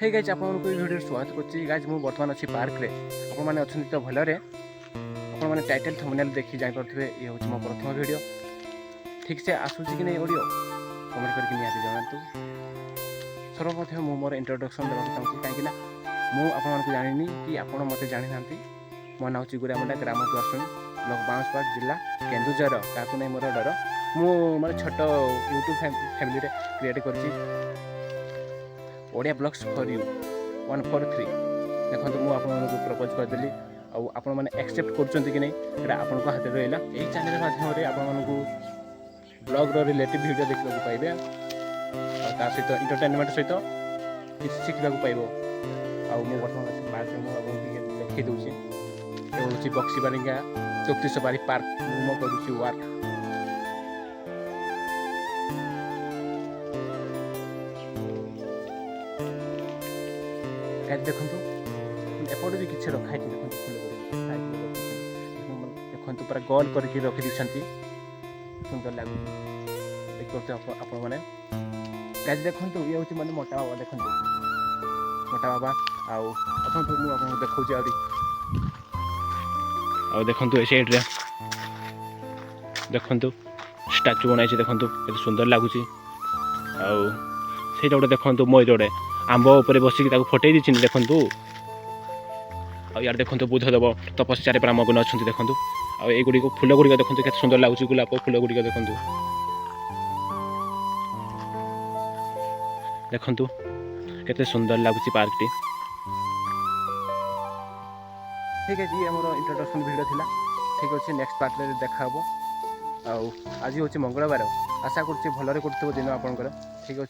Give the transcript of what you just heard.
Hey guys आपको video स्वागत करुच्ची guys मु बर्तमान अच्छी पार्क रे आपण मैंने अच्छा तो भलरे आपण मैंने टाइटल थंबनेल देखी जापे ये हूँ मो प्रथम वीडियो ठीक से आसूची कि नहीं ऑडियो कमेंट करके निहाती जनातु। सर्वप्रथम मु मोर इंट्रोडक्शन देवा चाहूँगी कहीं मुझे जानी कि आपड़ मत जानी ना मो ना हूँ गुरामुंडा ग्राम द्वारसुणी ब्लॉक बाउंसपाट जिला केन्दुझर क्या नहीं मोर डर मु मैं छोट यूट्यूब फैमिली क्रिएट कर ओडिया ब्लॉग्स फॉर यू 143 देखो मुझे प्रपोज करदेली आपण मैंने एक्सेप्ट कर कि नहीं ये आपण हाथ में रहा यही चैनल माध्यम आपको ब्लॉग रिलेटिव वीडियो देखा पाइबे सहित एंटरटेनमेंट सहित किसी शिखा पाइब बर्तमान पार्क देखी दूसरी ये हूँ बक्सी बारिंगा 34 पार्क मो करुच्ची वार्क देखो एपटे भी किसी रखाई देखो फूल देखो पूरा गोल करके रखी दी सुंदर लगुच आप देखो ये हूँ मैंने मोटा बाबा देखो मोटा बाबा मुझे देखा देखु सेट्रे देखु स्टाचू बनाई देखु के सुंदर लगुच से गोटे देखु मैं जोड़े आंब उपर बसिक फटई दी देखु यार देखो बुद्धदेव तपस्या मग्न अच्छा देखु आईगुड़ी फूल गुड़िक देखो के सुंदर लगुच गुलाप फूल गुड़िक देखु देखु के सुंदर लगुच पार्क टी ठीक है जी मोर इंट्रोडक्शन वीडियो थिला ठीक अच्छे नेक्स्ट पार्ट में देखा आज हूँ मंगलवार आशा कर भलरे कर दिन आपंकर ठीक अच्छे।